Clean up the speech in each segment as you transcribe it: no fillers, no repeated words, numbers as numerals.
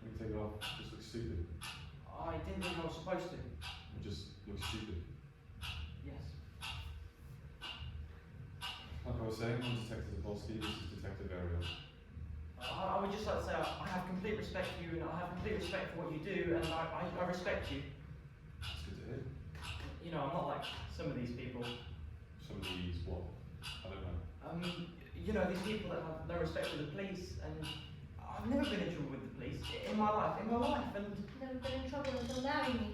When you take it off, it just looks stupid. I didn't think I was supposed to. It just looks stupid. Yes. Like I was saying, I'm Detective Zapolsky, this is Detective Ariel. I would just like to say I have complete respect for you, and I have complete respect for what you do, and I respect you. It's good to hear. You know, I'm not like some of these people. Some of these, what? I don't know. You know, these people that have no respect for the police, and I've never been in trouble with the police in my life, and Never been in trouble until now, you mean?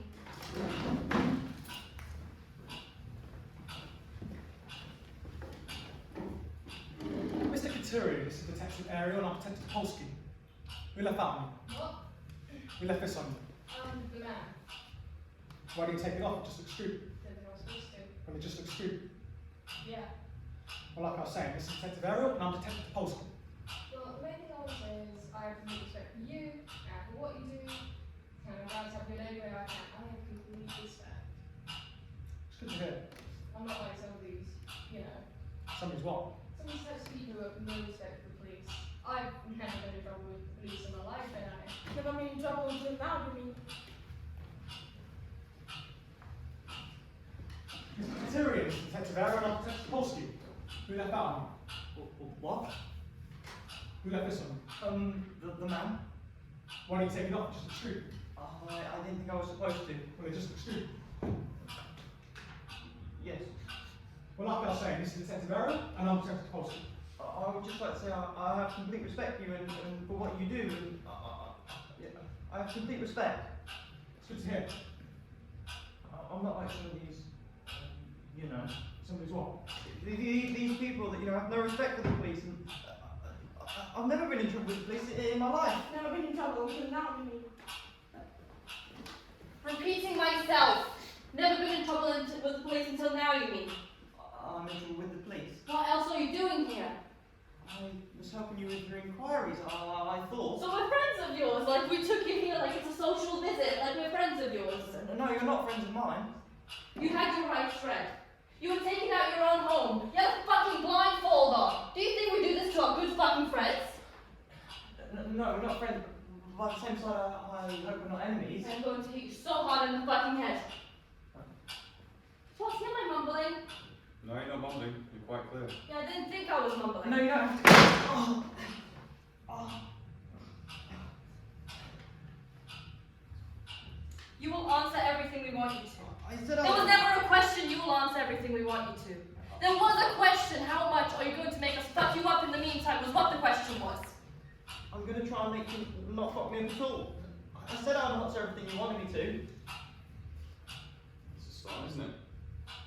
Mr. Katuri, this is Detective Ariel and I'm Detective Polsky. We left that on you. What? We left this on you. I'm the man. Why do you take it off? It just looks stupid. Didn't think I was supposed to. Well, it just looks stupid. Yeah. Well, like I was saying, this is Detective Ariel and I'm Detective Polsky. Well, the main thing I want to say is I have complete respect for you and for what you do. And I'm glad to have you in any way I can. I have complete respect. It's good to hear. I'm not like some of these, you know, Somebody's what? some of these types of people who have no respect for the police. I've never been in trouble with the police in my life, and I never been in trouble until now, you mean? Mr. Katuri, this is Detective Ariel and I'm Detective Polsky. We left that on you. What? We left this on you. The man? Why do you take it off? It just looks stupid. I didn't think I was supposed to. Well, it just looks stupid. Yes. Well, like I was saying, this is Detective Ariel and I'm Detective Polsky. I would just like to say I have complete respect for you and for what you do, and yeah, I have complete respect. It's good to hear. I'm not like some of these, you know, Somebody's what? these people that, you know, have no respect for the police, and I've never been in trouble with the police in my life. Never been in trouble until now, you mean? Repeating myself. Never been in trouble with the police until now, you mean? I'm in trouble with the police. What else are you doing here? I was helping you with your inquiries, I thought. So we're friends of yours, like we took you here like it's a social visit, like we're friends of yours. No, you're not friends of mine. You had your rights read. You were taking out your own home. You had a fucking blindfold on. Do you think we do this to our good fucking friends? No, we're not friends. But by the same side, I hope we're not enemies. I'm going to hit you so hard in the fucking head. What, am I mumbling? No, you're not mumbling. You're quite clear. Yeah, I didn't think I was mumbling. No, you don't have to. Oh. Oh. You will answer everything we want you to. I said There was never a question, you will answer everything we want you to. There was a question, how much are you going to make us fuck you up in the meantime, was what the question was. I'm going to try and make you not fuck me up at all. I said I'd answer everything you wanted me to. It's a start, isn't it?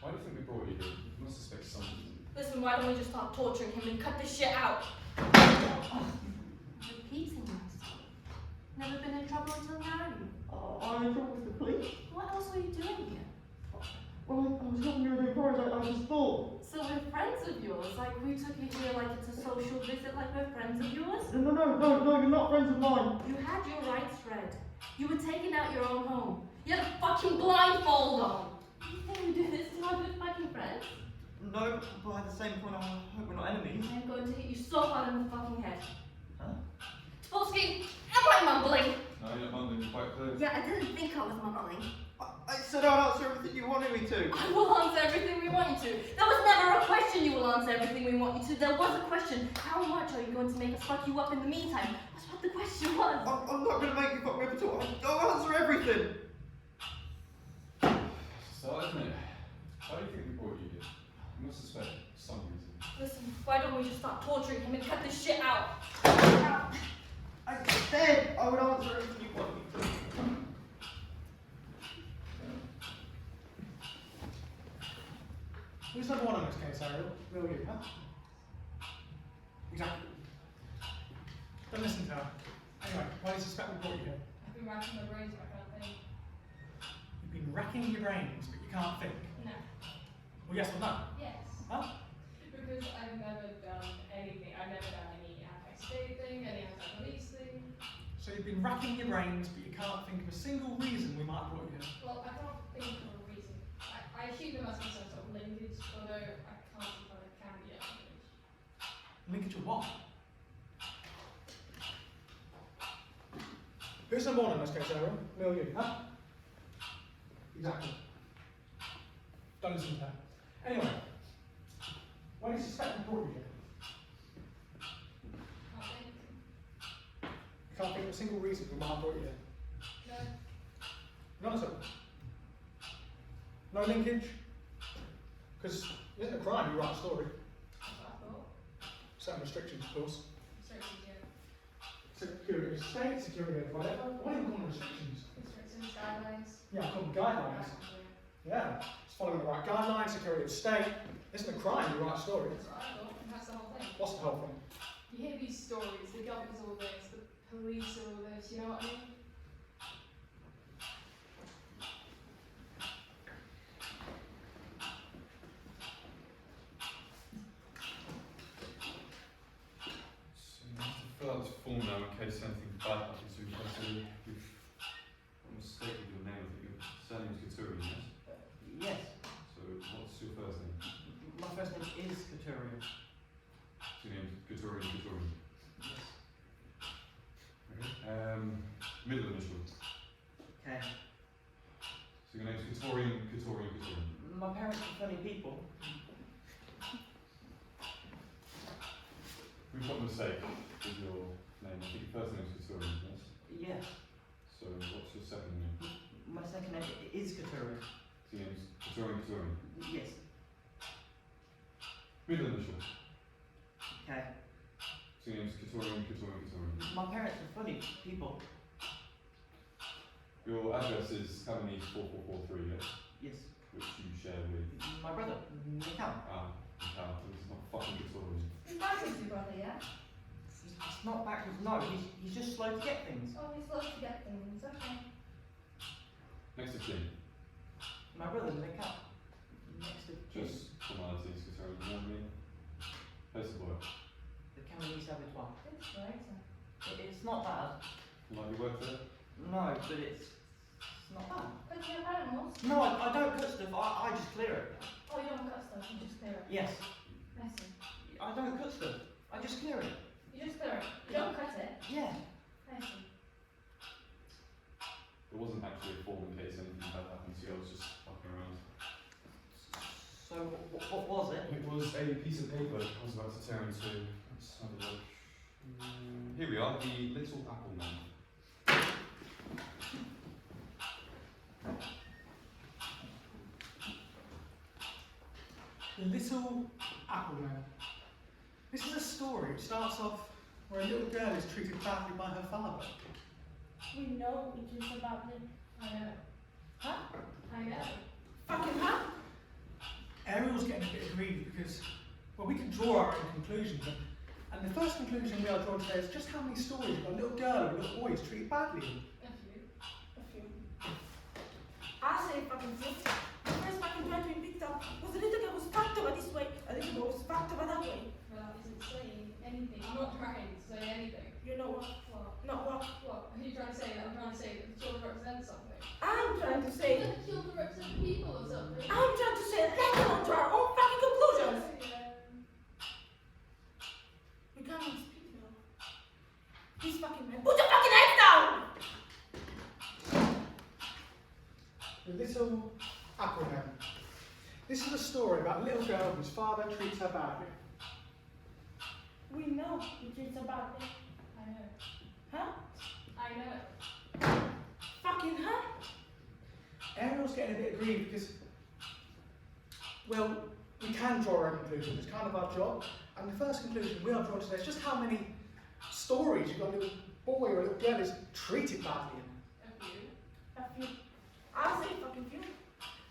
Why do you think we brought you here? You must suspect something. Listen, why don't we just start torturing him and cut this shit out? Repeating myself. Never been in trouble until now, you? I'm in trouble with the police. What else are you doing here? Well, I was helping you with inquiries, I just thought. So we're friends of yours, like we took you here like it's a social visit, like we're friends of yours? No, you're not friends of mine. You had your rights read. You were taking out your own home. You had a fucking blindfold on. Do you think we do this to our good fucking friends? No, but at the same point, I hope we're not enemies. I'm going to hit you so hard in the fucking head. Huh? Polsky, am I mumbling? No, you're not mumbling. You're quite clear. Yeah, I didn't think I was mumbling. I said I'd answer everything you wanted me to. I will answer everything we want you to. There was never a question you will answer everything we want you to. There was a question, how much are you going to make us fuck you up in the meantime? That's what the question was. I'm not going to make you fuck me up at all. I'll answer everything. It's a start, isn't it? Why do you think we brought you here? You must suspect some reason. Listen, why don't we just start torturing him and cut this shit out? I said I would answer everything you wanted me to. Who's number one on this case, Ariel? Will you, huh? Exactly. Don't listen to her. Anyway, why do you suspect we brought you here? I've been racking my brains, but I can't think. You've been racking your brains, but you can't think. No. Well, yes or no? Yes. Huh? Because I've never done anything. I've never done any anti-state thing, any anti-police thing. So you've been racking your brains, but you can't think of a single reason we might have brought you here. Well, I can't think of a reason. I assume there must be some sort of linkage, although I can't see how there can be a linkage. Linkage to what? Who's number one in this case, Aaron? Me or you? Huh? Exactly. Don't listen to that. Anyway, why do you suspect we brought you here? You can't think of a single reason for why I brought you here. No. None at all. No linkage? Because it isn't a crime, you write a story. That's what I thought. Certain restrictions, of course. Restrictions, yeah. Security of state, security of whatever. What do you call them restrictions? Restrictions, guidelines. Yeah, I call them guidelines. Yeah, it's following the right guidelines, security of state. It isn't a crime, you write a story. That's what I thought, and that's the whole thing. What's the whole thing? You hear these stories, the government's all this, the police are all this, you know what I mean? So you have to fill out this form now in case anything bad happens to you. You've mistaken your name. I think your surname's Couturier, yes? Yes. So what's your first name? My first name is Couturier. So your name's Couturier. Yes. Okay. Middle initial. Okay. So your name's Couturier. My parents are funny people. We've got a mistake with your name. I think your first name's Couturier, yes? Yes. So what's your second name? My second name is Couturier. So your name's Couturier. Yes. Middle initial. Okay. So your name's Couturier. My parents are funny people. Your address is Cavendish 4443, yes? Yes. Which you share with My brother, Mikhail. It's not fucking Couturier. He's back with you, brother, yeah? He's not backwards, no. He's just slow to get things. Oh, he's supposed to get things, okay. Next of kin. My brother, Mikhail. Next of kin. Just formalities, Couturier. You know what I mean? Place of work. The Cavendish Abattoir. It's right. It's not bad. You like your work there? No, but it's not bad. But you have animals? No, I don't cut stuff. I just clear it. Oh, you don't cut stuff, you just clear it. Yes. I see. I don't cut stuff. I just clear it. You just clear it. You don't cut it. Yeah. I see. There wasn't actually a form in case anything bad happened to you. I was just fucking around. So what was it? It was a piece of paper I was about to tear into. Let's have a look. Here we are, the Little Apple Man. The Little Apple Man. This is a story. It starts off where a little girl is treated badly by her father. We know it is about him. I know. Huh? I know. Fucking huh? Ariel's getting a bit greedy because, well, we can draw our own conclusions. And the first conclusion we are drawing today is just how many stories about a little girl or a little boy is treated badly. A few. A few. I say fucking foot. The first fucking drive we picked up was a little girl was fucked over this way, a little girl was fucked over that way. Well, that isn't saying anything. I'm not trying to say anything. You know what? What? Not what? What? Are you trying to say that I'm trying to say that the children represent something? I'm trying to say. That the children represent people or something? I'm trying to say let alone to our own fucking conclusions. We can't even speak now. This fucking man. Put your fucking hands down! The Little Apple Man. This is a story about a little girl whose father treats her badly. We know it is about it. I know. Huh? I know. Fucking huh? Ariel's getting a bit aggrieved because, well, we can draw our own conclusions. It's kind of our job. And the first conclusion we are drawing today is just how many stories you've got a little boy or a little girl is treated badly in. A few. A few. I'll say fucking few.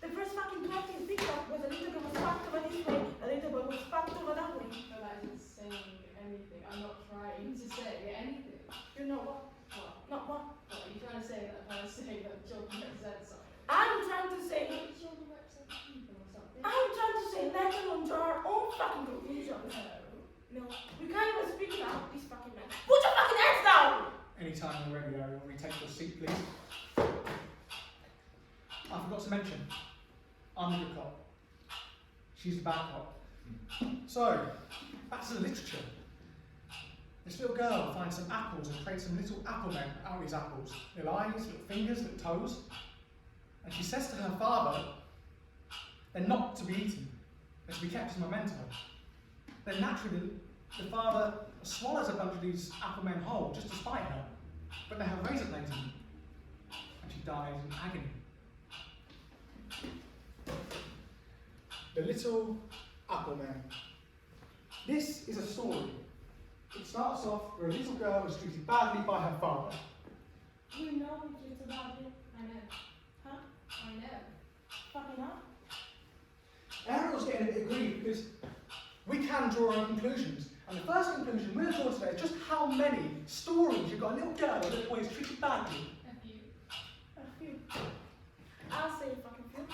The first fucking drop we picked up was a little girl was fucked over this way, a little boy was fucked over that way. But that isn't saying anything. I'm not trying to say anything. You know what? What? Not what? What are you trying to say? That I'm trying to say that children represent something? I'm trying to say. That children represent people or something? I'm trying to say let alone draw our own fucking conclusions. No. No, we can't even speak now. This fucking man. Put your fucking hands down! Anytime you're ready, Ariel, retake your seat, please. I forgot to mention, I'm the good cop. She's the bad cop. So, back to the literature. This little girl finds some apples and creates some little apple men out of these apples. Little eyes, little fingers, little toes. And she says to her father, they're not to be eaten. They're to be kept as a memento. Then naturally, the father swallows a bunch of these apple men whole, just to spite her. But they have razor blades in them. And she dies in agony. The Little Apple Man. This is a story. It starts off where a little girl is treated badly by her father. You know we treated badly. I know. Huh? I know. Fucking up. Ariel's getting a bit aggrieved because we can draw our own conclusions. And the first conclusion we're draw today is just how many stories you've got a little girl or a little boy is treated badly. A few. A few. I'll say a fucking few.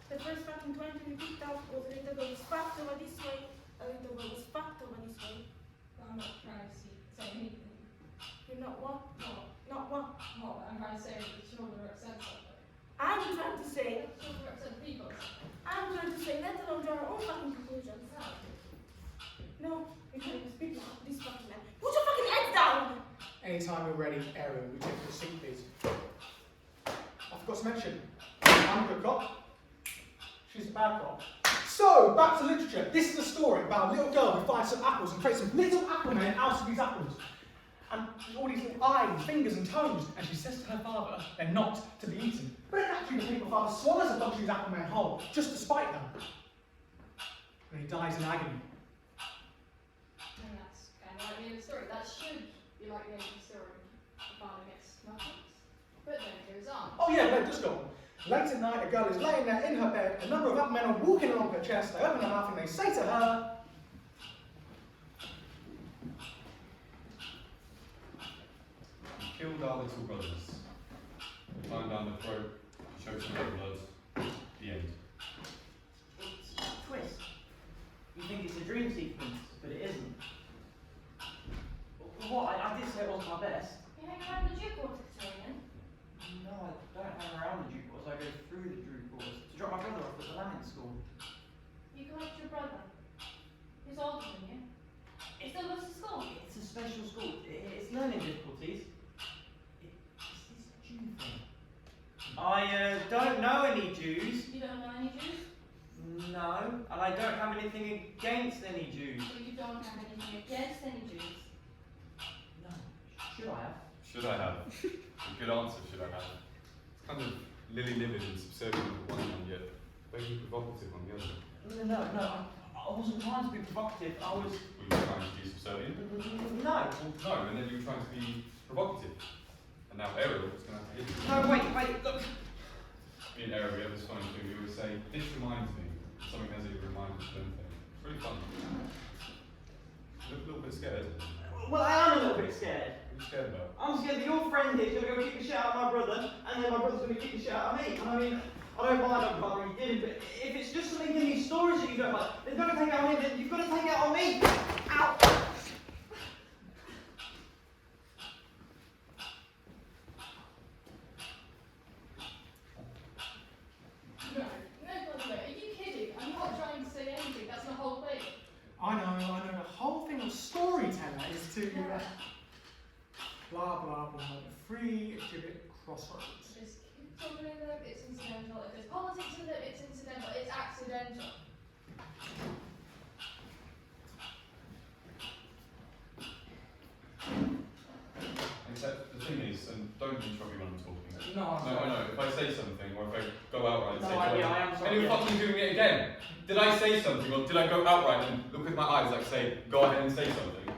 The first fucking 20 we picked out was a little girl was fucked over this way, a little girl was fucked over this way. I'm not trying to say anything. You're not what? What? Not what? What? I'm trying to say that the children represent something. I'm trying to say, The children represent people. I'm trying to say, let alone draw our own fucking conclusions. No, you can't even speak now. This fucking man. Put your fucking head down! Anytime you're ready, Ariel, we take your seat, please. I forgot to mention, I'm a good cop. She's a bad cop. So, back to literature. This is a story about a little girl who finds some apples and creates some little apple men out of these apples. And all these little eyes, fingers and toes. And she says to her father, they're not to be eaten. But actually the paper father swallows a bunch of these apple men whole, just to spite them. And he dies in agony. And that's kind of like the end of the story. That should be like the end of the story. The father gets nothing. But then it goes on. Oh yeah, no, just go on. Late at night, a girl is laying there in her bed, a number of apple men are walking along her chest, they open their mouth and they say to her, You killed our little brothers. You climbed down the throat, you choked them with blood. The end. It's a twist. You think it's a dream sequence, but it isn't. What? I did say it wasn't my best. You hang around the jukebox, Victorian? No, I don't hang around the jukebox. I go through the jukebox to drop my brother off at the landing school. You collect your brother. He's older than you. He still goes to school. It's a special school. It's learning difficulties. It's this Jew thing. I don't know any Jews. You don't know any Jews? No, and I don't have anything against any Jews. So you don't have anything against any Jews? No. Should I have? Should I have? A good answer, should I have? It's kind of lily-livered and subservient on the one hand, yet very provocative on the other. No, I wasn't trying to be provocative. I was. Were you trying to be subservient? No. No, and then you were trying to be provocative. And now Ariel is going to have to hit you. No, wait, look. Me and Ariel, we have this funny thing. We always say, this reminds me. Something has a reminder of anything. It's really fun. You look a little bit scared. Well, I am a little bit scared. What are you scared about? I'm scared that your friend here is going to go kick the shit out of my brother, and then my brother's going to kick the shit out of me. And I mean, I don't mind I'm brother, he did, but if it's just something in these stories that you don't like, then don't take it on him, then you've got to take it on me. Ow! No, Godwin, are you kidding? I'm not trying to say anything. That's the whole thing. I know, the whole thing of storyteller is to blah blah blah, the free exhibit crossroads. There's children in them, it's incidental. If there's politics in it, it's incidental. It's accidental. Except the thing is, and don't interrupt me when I'm talking. No, If I say something, or if I go outright and No, say I something, am sorry. and you're fucking doing it again. Did I say something, or did I go outright and look with my eyes like say, go ahead and say something?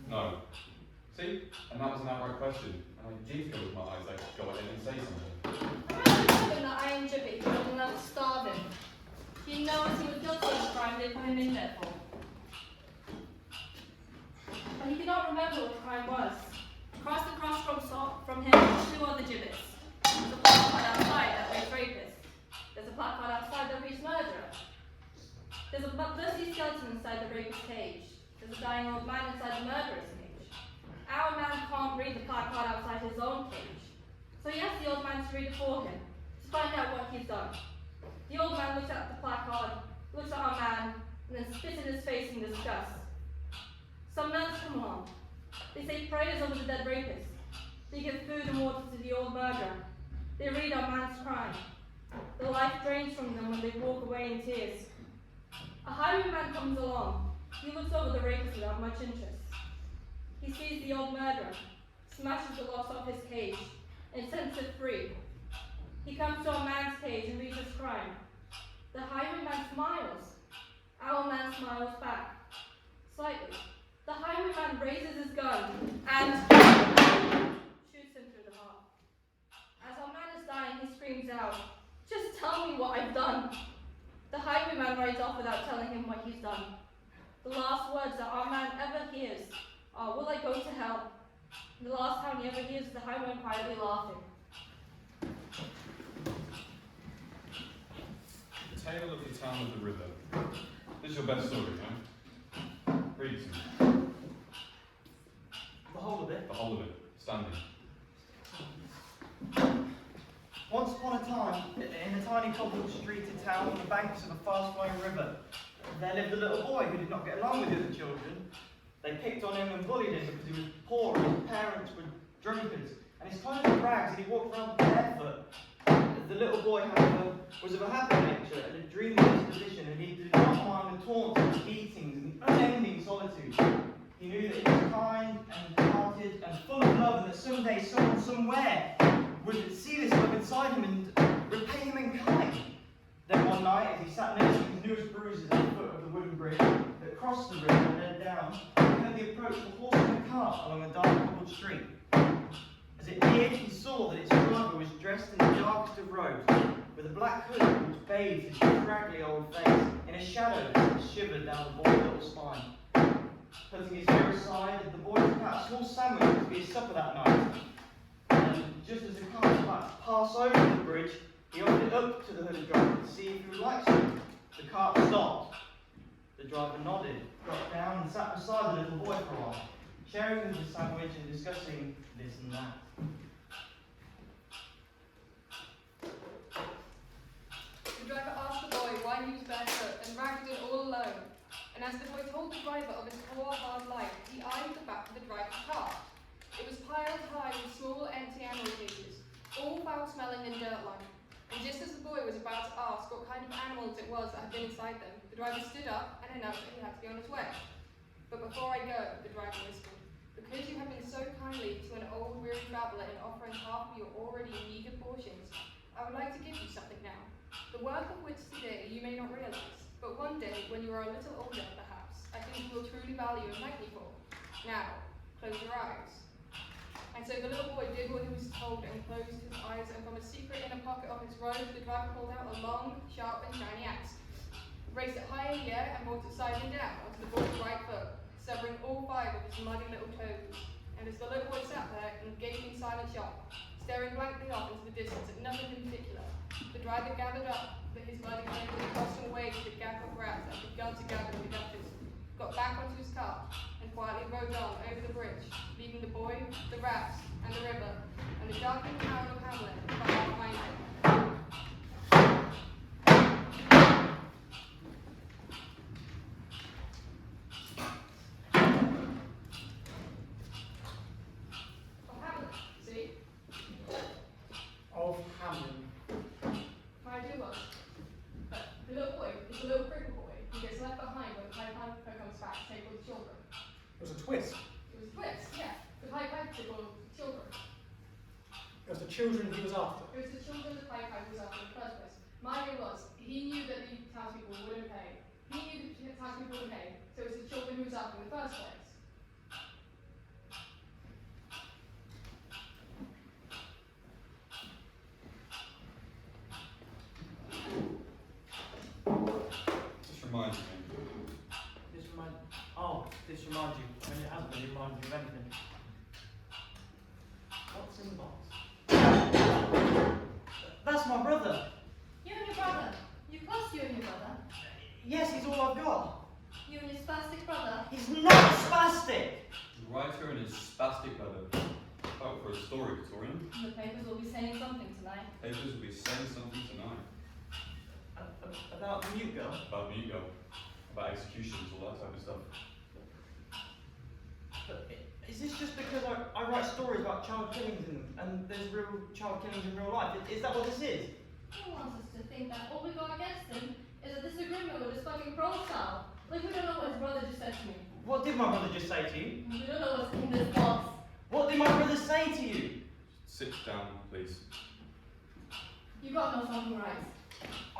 No. See? And that was an outright question. And I did go with my eyes like, go ahead and say something. Remember the that iron gibbet he wasn't allowed to starve him. He knows he was guilty of the crime they put him in there for. But he cannot remember what the crime was. Across the cross from him are two other gibbets. There's a placard outside that reads rapist. There's a placard outside that reads murderer. There's a bloody skeleton inside the rapist's cage. There's a dying old man inside the murderer's cage. Our man can't read the placard outside his own cage. So he asks the old man to read it for him, to find out what he's done. The old man looks at the placard, looks at our man, and then spits in his face in disgust. Some nuns come along. They say prayers over the dead rapist. They give food and water to the old murderer. They read our man's crime. The life drains from them when they walk away in tears. A highwayman comes along. He looks over the rapist without much interest. He sees the old murderer, smashes the locks off his cage, and sets it free. He comes to our man's cage and reads his crime. The highwayman smiles. Our man smiles back. Slightly. The highwayman raises his gun and shoots him through the heart. As our man is dying, he screams out, "Just tell me what I've done." The highwayman rides off without telling him what he's done. The last words that our man ever hears are, "Will I go to hell?" The last time he ever hears is the highwayman quietly laughing. Tale of the Town of the River. This is your best story, no? Read it to me. The whole of it. The whole of it. Standing. Once upon a time, in a tiny cobbled street in town on the banks of a fast-flowing river, there lived a little boy who did not get along with the other children. They picked on him and bullied him because he was poor and his parents were drunkards, and his clothes were rags and he walked around barefoot. The little boy, however, was of a happy nature and a dreamy disposition, and he did not mind the taunts and beatings and unending solitude. He knew that he was kind and hearted and full of love, and that someday someone somewhere would see this love inside him and repay him in kind. Then one night, as he sat nursing his newest bruises at the foot of the wooden bridge that crossed the river and led down, he heard the approach of a horse and a cart along a dark cobbled street. As it neared, he saw that its driver was dressed in the darkest of robes, with a black hood which bathed his scraggly old face in a shadow that shivered down the boy's little spine. Putting his ear aside, the boy took out a small sandwich to be his supper that night. And just as the cart was about to pass over the bridge, he offered it up to the hooded driver to see if he would like some. The cart stopped. The driver nodded, got down and sat beside the little boy for a while, sharing the sandwich and discussing this and that. The driver asked the boy why he was barefoot and ragged and all alone, and as the boy told the driver of his poor hard life, he eyed the back of the driver's car. It was piled high with small empty animal cages, all foul-smelling and dirt-like, and just as the boy was about to ask what kind of animals it was that had been inside them, the driver stood up and announced that he had to be on his way. "But before I go," the driver whispered, "because you have been so kindly to an old weary traveller in offering half of your already meagre portions, I would like to give you something now, the worth of which today you may not realise, but one day, when you are a little older perhaps, I think you will truly value and thank me for. Now, close your eyes." And so the little boy did what he was told and closed his eyes, and from a secret inner pocket of his robe, the driver pulled out a long, sharp and shiny axe, raised it high in the air and brought it sidling down onto the boy's right foot, severing all 5 of his muddy little toes. And as the little boy sat there in gaping silent shock, staring blankly off into the distance at nothing in particular, the driver gathered up his muddy toes and tossed them away to the gap of grass that had begun to gather in the gutters, got back onto his cart, and quietly rode on over the bridge, leaving the boy, the rats, and the river, and the darkening town of Hamlet far behind him. Of Hamlet, see? Of Hamlet. My idea was that the little boy is a little cripple boy who gets left behind when the Pied Piper comes back to take all the children. It was a twist. It was a twist, yeah. The Pied Piper took all the children. It was the children he was after. It was the children the Pied Piper was after in the first place. My idea was, he knew that the townspeople wouldn't pay. He knew the townspeople wouldn't pay, so it was the children he was after in the first place. Just reminds me. This reminds you. I mean, it hasn't really reminded you of anything. What's in the box? That's my brother. You and your brother. You've lost you and your brother. Yes, he's all I've got. You and your spastic brother. He's not spastic. The writer and his spastic brother. Oh, for a story, Victorian. The papers will be saying something tonight. Papers will be saying something tonight. About the mute girl. About me, go. About executions, all that type of stuff. But is this just because I write stories about child killings in them, and there's real child killings in real life? Is that what this is? He wants us to think that all we got against him is a disagreement with his fucking profile. Like, we don't know what his brother just said to me. What did my brother just say to you? We don't know what's in this box. What did my brother say to you? Sit down, please. You gotta know something right.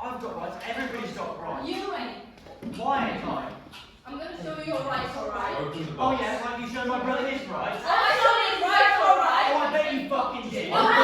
I've got rights. Everybody's got rights. You ain't. Why ain't I? I'm gonna show you your rights, alright? Open the Oh box. yeah, have you shown my brother his rights? Oh, I showed his rights, alright? Oh, I bet you fucking did. Alright,